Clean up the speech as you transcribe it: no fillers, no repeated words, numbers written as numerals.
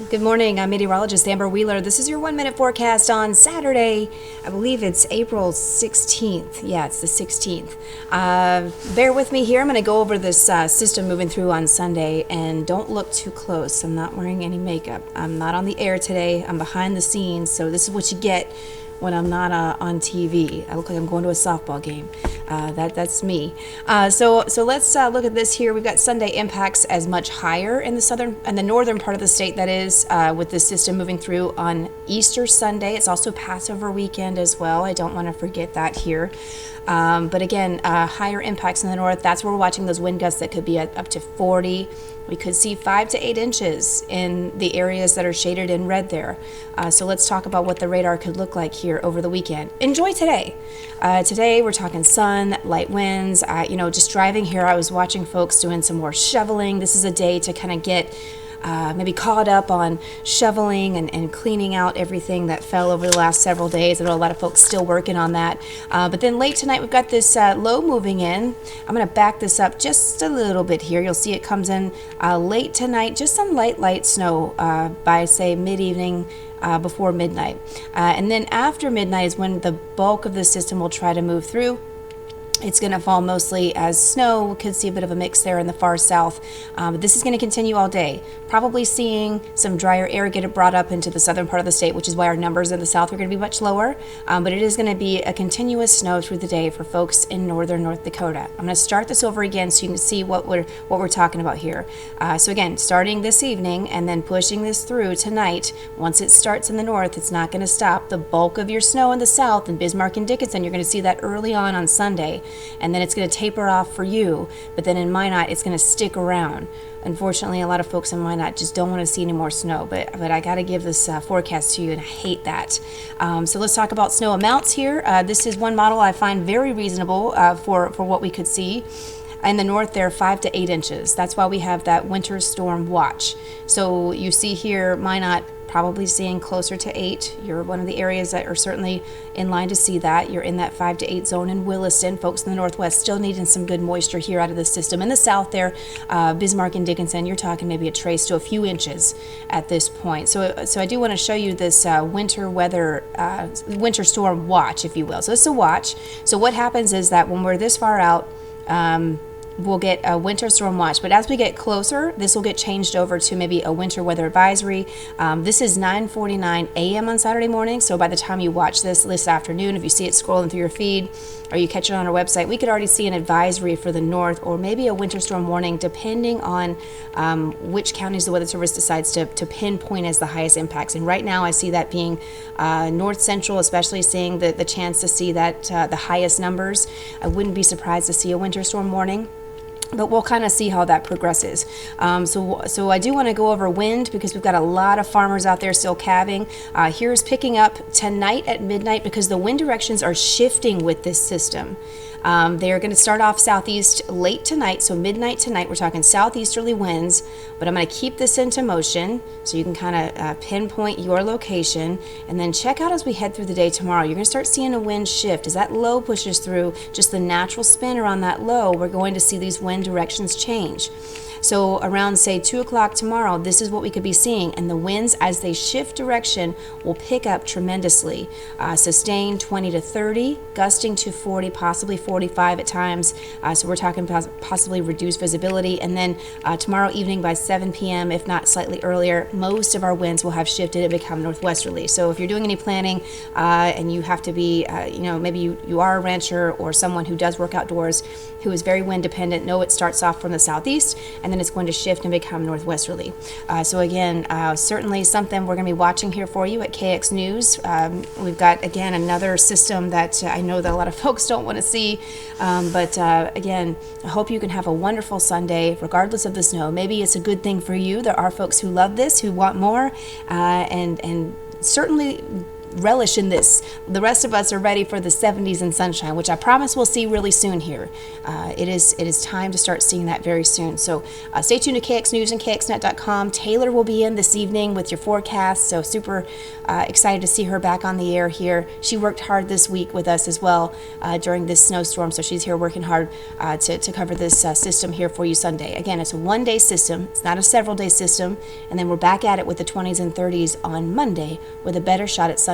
Good morning. I'm meteorologist Amber Wheeler. This is your 1 minute forecast on Saturday. I believe it's April 16th. Yeah, it's the 16th. Bear with me here. I'm going to go over this system moving through on Sunday, and don't look too close. I'm not wearing any makeup. I'm not on the air today. I'm behind the scenes, so this is what you get when I'm not on TV. I look like I'm going to a softball game. That's me. So let's look at this here. We've got Sunday impacts as much higher in the southern and the northern part of the state, that is, with this system moving through on Easter Sunday. It's also Passover weekend as well. I don't want to forget that here. But again, higher impacts in the north. That's where we're watching those wind gusts that could be at up to 40. We could see 5 to 8 inches in the areas that are shaded in red there. So let's talk about what the radar could look like here over the weekend. Enjoy today. Today we're talking sun, light winds. Just driving here, I was watching folks doing some more shoveling. This is a day to kind of get maybe caught up on shoveling and cleaning out everything that fell over the last several days. I know a lot of folks still working on that. But then late tonight, we've got this low moving in. I'm going to back this up just a little bit here. You'll see it comes in late tonight, just some light snow by, say, mid-evening. Before midnight. And then after midnight is when the bulk of the system will try to move through. It's going to fall mostly as snow. We could see a bit of a mix there in the far south. But this is going to continue all day. Probably seeing some drier air get brought up into the southern part of the state, which is why our numbers in the south are going to be much lower. But it is going to be a continuous snow through the day for folks in northern North Dakota. I'm going to start this over again so you can see what we're talking about here. So again, starting this evening and then pushing this through tonight. Once it starts in the north, it's not going to stop. The bulk of your snow in the south, in Bismarck and Dickinson, you're going to see that early on Sunday. And then it's going to taper off for you, but then in Minot it's going to stick around. Unfortunately, a lot of folks in Minot just don't want to see any more snow, but I got to give this forecast to you, and I hate that. So let's talk about snow amounts here. This is one model I find very reasonable for what we could see. In the north, there are 5 to 8 inches. That's why we have that winter storm watch. So you see here, Minot probably seeing closer to 8. You're one of the areas that are certainly in line to see that. You're in that 5 to 8 zone in Williston. Folks in the northwest still needing some good moisture here out of the system. In the south there, Bismarck and Dickinson, you're talking maybe a trace to a few inches at this point. So I do want to show you this winter storm watch, if you will. So it's a watch. So what happens is that when we're this far out, we'll get a winter storm watch, but as we get closer, this will get changed over to maybe a winter weather advisory. This is 9:49 a.m. on Saturday morning, so by the time you watch this afternoon, if you see it scrolling through your feed or you catch it on our website, we could already see an advisory for the north or maybe a winter storm warning, depending on which counties the Weather Service decides to pinpoint as the highest impacts. And right now I see that being north central, especially seeing the chance to see that the highest numbers. I wouldn't be surprised to see a winter storm warning, but we'll kind of see how that progresses. So I do want to go over wind because we've got a lot of farmers out there still calving. Here's picking up tonight at midnight because the wind directions are shifting with this system. They are going to start off southeast late tonight, so midnight tonight. We're talking southeasterly winds, but I'm going to keep this into motion so you can kind of pinpoint your location and then check out as we head through the day tomorrow. You're going to start seeing a wind shift as that low pushes through. Just the natural spin around that low, we're going to see these wind directions change. So around, say, 2 o'clock tomorrow, this is what we could be seeing. And the winds, as they shift direction, will pick up tremendously. Sustained 20 to 30, gusting to 40, possibly 45 at times. So we're talking possibly reduced visibility. And then tomorrow evening by 7 p.m., if not slightly earlier, most of our winds will have shifted and become northwesterly. So if you're doing any planning and you have to be, maybe you are a rancher or someone who does work outdoors, who is very wind dependent, know it starts off from the southeast and then it's going to shift and become northwesterly. So again, certainly something we're going to be watching here for you at KX News. We've got, again, another system that I know that a lot of folks don't want to see. But again, I hope you can have a wonderful Sunday, regardless of the snow. Maybe it's a good thing for you. There are folks who love this, who want more, and certainly relish in this. The rest of us are ready for the 70s and sunshine, which I promise we'll see really soon here. It is time to start seeing that very soon. So stay tuned to KX News and KXNet.com. Taylor will be in this evening with your forecast, so super excited to see her back on the air here. She worked hard this week with us as well during this snowstorm, so she's here working hard to cover this system here for you Sunday. Again, it's a one-day system. It's not a several-day system, and then we're back at it with the 20s and 30s on Monday with a better shot at sunshine